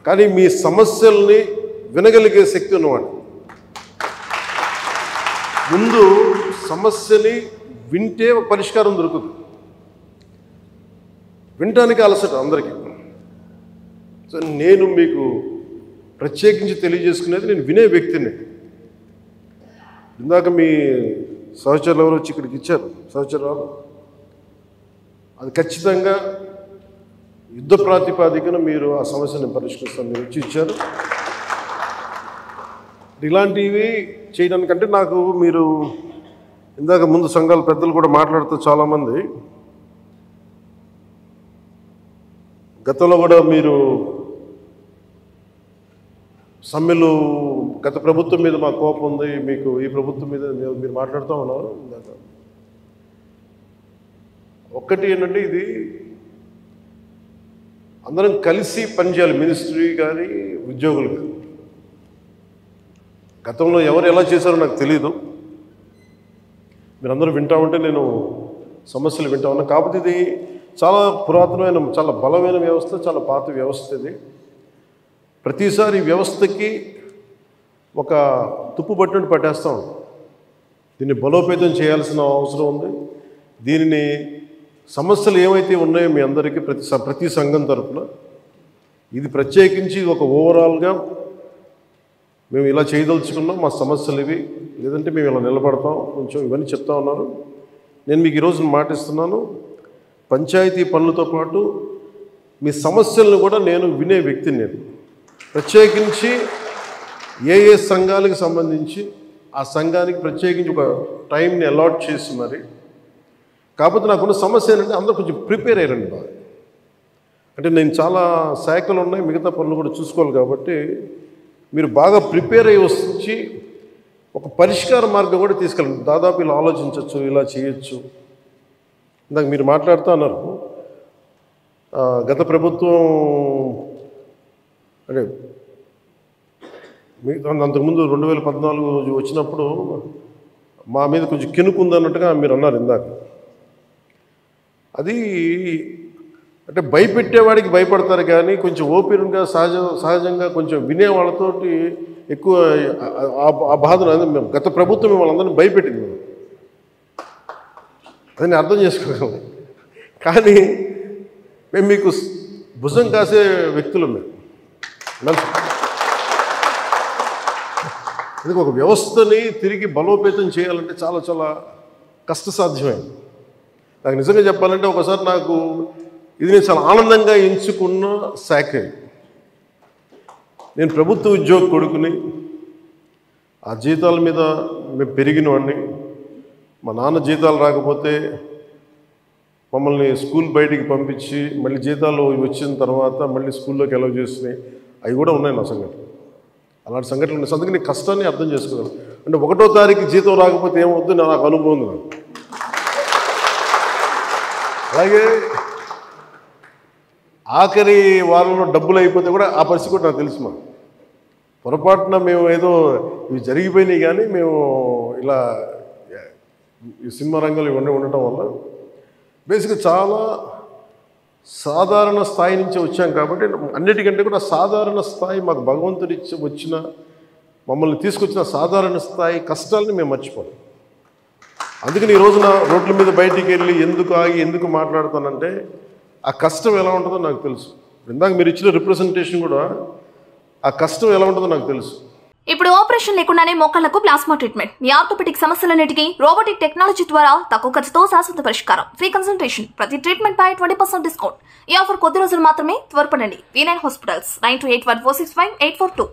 కానీ మీ సమస్యల్ని వినగలిగే శక్తి ఉన్నవాడు. ముందు సమస్యని వింటే ఒక పరిష్కారం దొరుకుతుంది. వినటానికి అలసట అందరికీ. సో నేను మీకు ప్రత్యేకించి తెలియజేసుకునేది నేను వినే వ్యక్తిని. ఇందాక మీ సహచరులు ఎవరు వచ్చి ఇక్కడికి ఇచ్చారు, సహచరులు, అది ఖచ్చితంగా యుద్ధ ప్రాతిపాదికన మీరు ఆ సమస్యను పరిష్కరిస్తాను మీరు వచ్చి ఇచ్చారు. ఇలాంటివి చేయడానికంటే నాకు మీరు ఇందాక ముందు సంఘాల పెద్దలు కూడా మాట్లాడుతూ చాలామంది గతంలో కూడా మీరు సమ్మెలు గత ప్రభుత్వం మీద మా కోపం ఉంది, మీకు ఈ ప్రభుత్వం మీద మీరు మాట్లాడుతూ ఉన్నారు. ఒక్కటి ఏంటంటే ఇది అందరం కలిసి పనిచేయాలి, మినిస్ట్రీ కానీ ఉద్యోగులు కానీ. గతంలో ఎవరు ఎలా చేశారో నాకు తెలీదు, మీరందరూ వింటా ఉంటే నేను సమస్యలు వింటా ఉన్నా. కాకపోతే ఇది చాలా పురాతనమైన, చాలా బలమైన వ్యవస్థ, చాలా పాత వ్యవస్థ. ఇది ప్రతిసారి వ్యవస్థకి ఒక తుప్పు పట్టినట్టు పట్టేస్తాం. దీన్ని బలోపేతం చేయాల్సిన అవసరం ఉంది. దీనిని సమస్యలు ఏవైతే ఉన్నాయో మీ అందరికీ ప్రతి సంఘం తరఫున ఇది ప్రత్యేకించి ఒక ఓవరాల్గా మేము ఇలా చేయదలుచుకున్నాం, మా సమస్యలు ఇవి, లేదంటే మేము ఇలా నిలబడతాం, కొంచెం ఇవన్నీ చెప్తా ఉన్నారు. నేను మీకు ఈరోజు మాటిస్తున్నాను, పంచాయతీ పనులతో పాటు మీ సమస్యలను కూడా నేను వినే వ్యక్తిని. నేను ప్రత్యేకించి ఏ సంఘాలకు సంబంధించి ఆ సంఘానికి ప్రత్యేకించి ఒక టైంని అలాట్ చేసి మరి. కాకపోతే నాకున్న సమస్య ఏంటంటే అందరూ కొంచెం ప్రిపేర్ అయ్యారండి బాగా. అంటే నేను చాలా శాఖలు ఉన్నాయి, మిగతా పనులు కూడా చూసుకోవాలి. కాబట్టి మీరు బాగా ప్రిపేర్ అయ్యి వచ్చి ఒక పరిష్కార మార్గం కూడా తీసుకెళ్ళండి. దాదాపు ఇలా ఆలోచించవచ్చు, ఇలా చేయొచ్చు. ఇందాక మీరు మాట్లాడుతూ అన్నారు, గత ప్రభుత్వం అంటే అంతకుముందు 2014 వచ్చినప్పుడు మా మీద కొంచెం కినుకుందన్నట్టుగా మీరు అన్నారు ఇందాక. అది అంటే భయపెట్టేవాడికి భయపడతారు కానీ కొంచెం ఓపెన్గా సహజంగా కొంచెం వినేవాళ్ళతోటి ఎక్కువ ఆ బాధను మేము గత ప్రభుత్వం వాళ్ళందరినీ భయపెట్టింది. మేము అదని అర్థం చేసుకోగలం. కానీ మేము మీకు భుజం కాసే వ్యక్తులు మేము. అందుకే ఒక వ్యవస్థని తిరిగి బలోపేతం చేయాలంటే చాలా చాలా కష్టసాధ్యమైంది. నాకు నిజంగా చెప్పాలంటే ఒకసారి నాకు ఇది నేను చాలా ఆనందంగా ఎంచుకున్న శాఖ. నేను ప్రభుత్వ ఉద్యోగ కొడుకుని, ఆ జీతాల మీద మేము పెరిగినవాడిని. మా నాన్న జీతాలు రాకపోతే మమ్మల్ని స్కూల్ బయటికి పంపించి మళ్ళీ జీతాలు వచ్చిన తర్వాత మళ్ళీ స్కూల్లోకి అలౌ చేసినాయి. అవి కూడా ఉన్నాయి నా సంఘటన. అలాంటి సంఘటనలు ఉన్నాయి. అందుకే నీ కష్టాన్ని అర్థం చేసుకోగలను. అంటే 1వ తారీఖు జీతం రాకపోతే ఏమవుద్దు నాకు అనుభవం ఉంది. అలాగే ఆఖరి వారంలో డబ్బులు అయిపోతే కూడా ఆ పరిస్థితి కూడా నాకు తెలుసు. మా పొరపాటున మేము ఏదో ఇవి జరిగిపోయినాయి కానీ మేము ఇలా ఈ సినిమా రంగంలో ఇవన్నీ ఉండటం వల్ల బేసిక్గా చాలా సాధారణ స్థాయి నుంచి వచ్చాం. కాబట్టి అన్నిటికంటే కూడా సాధారణ స్థాయి మాకు భగవంతుడి వచ్చిన మమ్మల్ని తీసుకొచ్చిన సాధారణ స్థాయి కష్టాలని మేము మర్చిపోం. అందుకని ఈ రోజున రోడ్ల మీద బయటికి వెళ్ళి ఎందుకు ఆగి ఎందుకు మాట్లాడుతానంటే ఆ కష్టం ఎలా ఉంటుందో నాకు తెలుసు. ఇందాక మీరు ఇచ్చిన రిప్రజెంటేషన్ కూడా ఆ కష్టం ఎలా ఉంటుందో నాకు తెలుసు. ఇప్పుడు ఆపరేషన్ లేకుండానే మోకాళ్లకు ప్లాస్మా ట్రీట్మెంట్. మీ ఆర్థోపెడిక్ సమస్యలన్నిటికీ రోబోటిక్ టెక్నాలజీ ద్వారా తక్కువ ఖర్చుతో శాశ్వత పరిష్కారం. Free consultation. ప్రతి ట్రీట్మెంట్ పై 20% డిస్కౌంట్. ఈ ఆఫర్ కొద్ది రోజులు మాత్రమే. త్వరపడండి. V9 hospitals 9281465842.